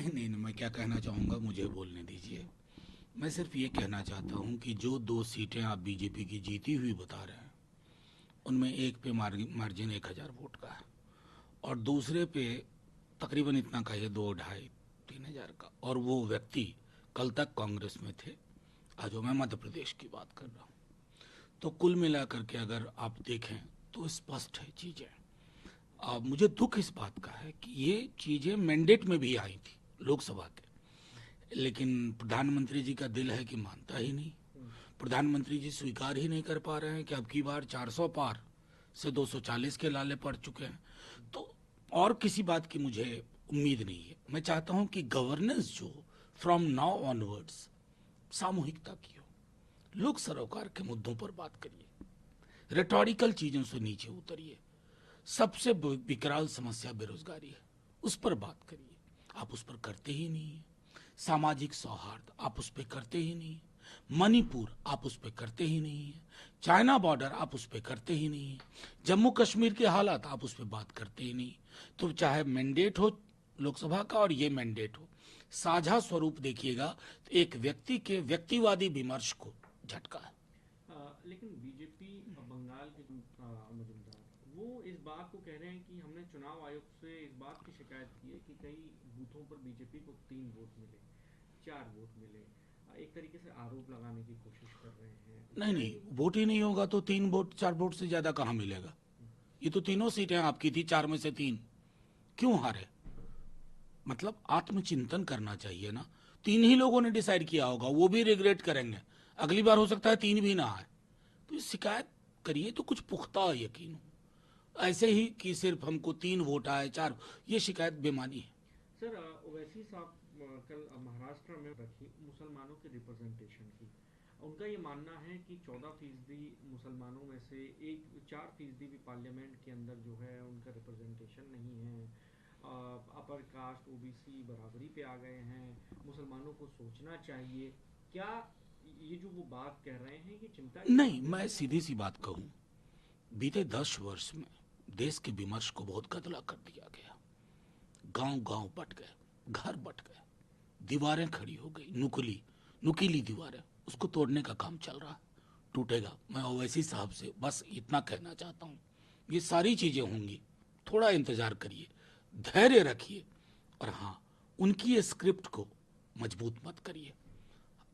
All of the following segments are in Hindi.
नहीं, मैं क्या कहना चाहूँगा, मुझे बोलने दीजिए। मैं सिर्फ ये कहना चाहता हूँ कि जो दो सीटें आप बीजेपी की जीती हुई बता रहे हैं, उनमें एक पे मार्जिन 1,000 वोट का है और दूसरे पे तकरीबन इतना का है, 2, 2.5, 3 हज़ार का, और वो व्यक्ति कल तक कांग्रेस में थे। आज मैं मध्य प्रदेश की बात कर रहा हूँ। तो कुल मिलाकर के अगर आप देखें तो स्पष्ट है चीज़ें। अब मुझे दुख इस बात का है कि ये चीज़ें मैंडेट में भी आई थी लोकसभा के, लेकिन प्रधानमंत्री जी का दिल है कि मानता ही नहीं। प्रधानमंत्री जी स्वीकार ही नहीं कर पा रहे हैं कि अब की बार 400 पार से 240 के लाले पड़ चुके हैं। तो और किसी बात की मुझे उम्मीद नहीं है। मैं चाहता हूं कि गवर्नेंस जो फ्रॉम नाउ ऑनवर्ड्स सामूहिकता की हो, लोक सरोकार के मुद्दों पर बात करिए, रेटोरिकल चीजों से नीचे उतरिए। सबसे विकराल समस्या बेरोजगारी है, उस पर बात करिए। आप उस पर करते ही नहीं है। सामाजिक सौहार्द आप उस पर करते ही नहीं है। मणिपुर आप उस पर करते ही नहीं है। चाइना बॉर्डर आप उस पर करते ही नहीं है। जम्मू कश्मीर के हालात आप उस पर बात करते ही नहीं। तो चाहे मैंडेट हो लोकसभा का और ये मैंडेट हो, साझा स्वरूप देखिएगा तो एक व्यक्ति के व्यक्तिवादी विमर्श को झटका है। लेकिन बीजेपी बंगाल के मजुमदार वो इस बात को कह रहे हैं कि हमने चुनाव आयोग से इस बात की शिकायत की है कि कई बूथों पर बीजेपी को 3 वोट मिले, 4 वोट मिले। एक तरीके से आरोप लगाने की कोशिश कर रहे हैं, नहीं क्या नहीं, ये? वोट ही नहीं होगा तो 3 वोट 4 वोट से ज्यादा कहाँ मिलेगा। ये तो तीनों सीटें आपकी थी, 4 में से 3 क्यों हारे। मतलब आत्मचिंतन करना चाहिए ना। 3 ही लोगों ने डिसाइड किया होगा, वो भी रिग्रेट करेंगे। अगली बार हो सकता है 3 भी ना आए। तो ये शिकायत करिए तो कुछ पुख्ता यकीन हो। ऐसे ही कि सिर्फ हमको 3 वोट आए 4, ये शिकायत बेमानी है। सर, ओवैसी साहब कल महाराष्ट्र में रखी मुसलमानों के रिप्रेजेंटेशन की। उनका ये मानना है कि 14% मुसलमानों में से एक 4% भी पार्लियामेंट के अंदर जो है उनका रिप्रेजेंटेशन नहीं है। अपर कास्ट ओबीसी बराबरी पे आ गए हैं, मुसलमानों को सोचना चाहिए। क्या ये जो वो बात कह रहे हैं ये चिंता की नहीं, बात है मैं क्या? सीधी सी बात कहूं, बीते 10 वर्ष में देश के विमर्श को बहुत गदला कर दिया गया। गांव गांव बट गए, घर बट गए, दीवारें खड़ी हो गई, नुकीली दीवारें, उसको तोड़ने का काम चल रहा है। टूटेगा। मैं ओवैसी साहब से बस इतना कहना चाहता हूँ, ये सारी चीजें होंगी, थोड़ा इंतजार करिए, धैर्य रखिए। और हाँ, उनकी स्क्रिप्ट को मजबूत मत करिए।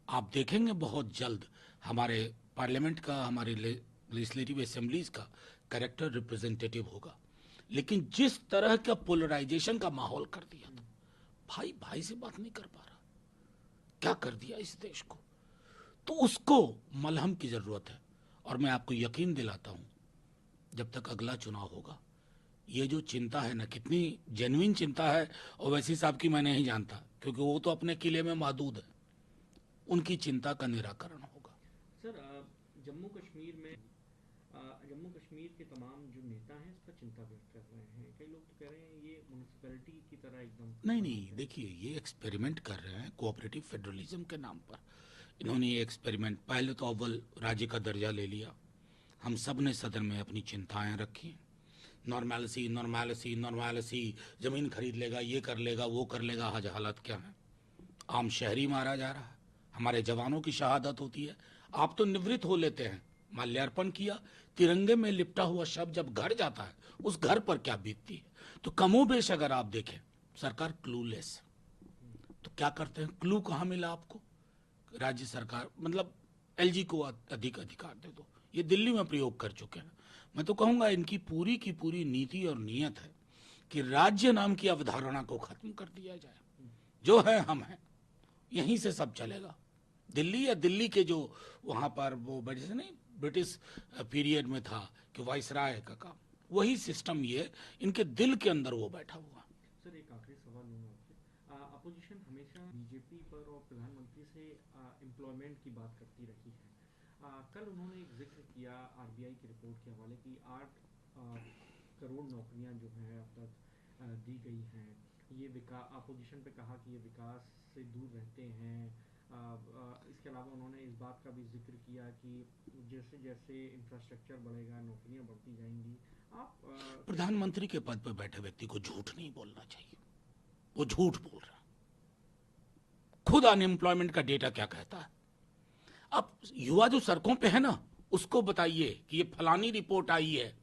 आप देखेंगे बहुत जल्द हमारे पार्लियामेंट का, हमारे लेजिस्लेटिव असेंबलीज का कैरेक्टर रिप्रेजेंटेटिव होगा। लेकिन जिस तरह का पोलराइजेशन का माहौल कर दिया था, भाई भाई से बात नहीं कर पा रहा, क्या कर दिया इस देश को। तो उसको मलहम की जरूरत है। और मैं आपको यकीन दिलाता हूं, जब तक अगला चुनाव होगा, ये जो चिंता है ना, कितनी जेन्युइन चिंता है ओवैसी साहब की मैं नहीं जानता, क्योंकि वो तो अपने किले में मौजूद है। उनकी चिंता का निराकरण होगा। सर, जम्मू कश्मीर में जम्मू कश्मीर के तमाम जो नेता हैं इस पर चिंता व्यक्त कर रहे हैं। कई लोग तो कह रहे हैं ये म्यूनिसिपैलिटी की तरह एकदम नहीं बना नहीं, है। देखिए ये एक्सपेरिमेंट कर रहे हैं कोऑपरेटिव फेडरलिज्म के नाम पर। इन्होंने ये एक्सपेरिमेंट, पहले तो अव्वल राज्य का दर्जा ले लिया। हम सब ने सदन में अपनी चिंताएं रखी। नॉर्मैलिसी नॉर्मैलिसी नॉर्मैलिसी, जमीन खरीद लेगा, ये कर लेगा, वो कर लेगा। आज हालत क्या है, आम शहरी मारा जा रहा है, हमारे जवानों की शहादत होती है। आप तो निवृत्त हो लेते हैं, माल्यार्पण किया, तिरंगे में लिपटा हुआ शव जब घर जाता है, उस घर पर क्या बीतती है। तो कमोबेश अगर आप देखें, सरकार क्लूलेस। तो क्या करते हैं, क्लू कहाँ मिला आपको। राज्य सरकार मतलब एलजी को अधिक अधिकार दे दो, ये दिल्ली में प्रयोग कर चुके हैं। मैं तो कहूंगा इनकी पूरी की पूरी नीति और नीयत है कि राज्य नाम की अवधारणा को खत्म कर दिया जाए। जो है हम हैं, यहीं से सब चलेगा। दिल्ली या दिल्ली के जो वहां पर वो जैसे नहीं, ब्रिटिश पीरियड में था कि वाइसराय का काम, वही सिस्टम ये इनके दिल के अंदर वो बैठा हुआ। सर, एक आखिरी सवाल लूँगा आपसे। अपोजिशन हमेशा बीजेपी पर और प्रधानमंत्री से एम्प्लॉयमेंट की बात करती रही है। कल उन्होंने एक जिक्र किया आरबीआई की रिपोर्ट के हवाले की 8 करोड़ नौकरियां जो हैं अब तक दी गई हैं। ये अपोजिशन पे कहा कि ये विकास से दूर रहते हैं। इसके अलावा उन्होंने इस बात का भी जिक्र किया कि जैसे जैसे इंफ्रास्ट्रक्चर बढ़ेगा नौकरियां बढ़ती जाएंगी। आप क्या? प्रधानमंत्री के पद पर बैठे व्यक्ति को झूठ नहीं बोलना चाहिए, वो झूठ बोल रहा है। खुद अनएम्प्लॉयमेंट का डेटा क्या कहता है। अब युवा जो सड़कों पे है ना, उसको बताइए कि ये फलानी रिपोर्ट आई है,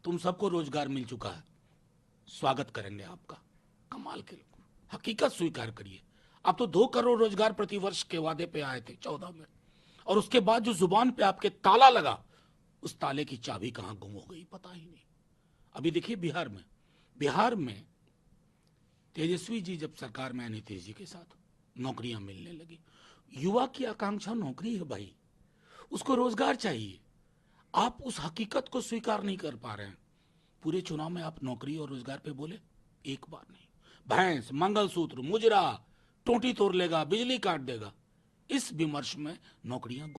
तुम सबको रोजगार मिल चुका है, स्वागत करेंगे आपका। कमाल के लोग, हकीकत स्वीकार करिए। आप तो 2 करोड़ रोजगार प्रति वर्ष के वादे पे आए थे 14 में, और उसके बाद जो जुबान पे आपके ताला लगा, उस ताले की चाबी कहां गुम हो गई पता ही नहीं। अभी देखिए बिहार में तेजस्वी जी जब सरकार में आए नीतीश जी के साथ, नौकरियां मिलने लगी। युवा की आकांक्षा नौकरी है भाई, उसको रोजगार चाहिए। आप उस हकीकत को स्वीकार नहीं कर पा रहे हैं। पूरे चुनाव में आप नौकरी और रोजगार पे बोले एक बार नहीं। भैंस, मंगलसूत्र, मुजरा, टोटी तोड़ लेगा, बिजली काट देगा, इस विमर्श में नौकरियां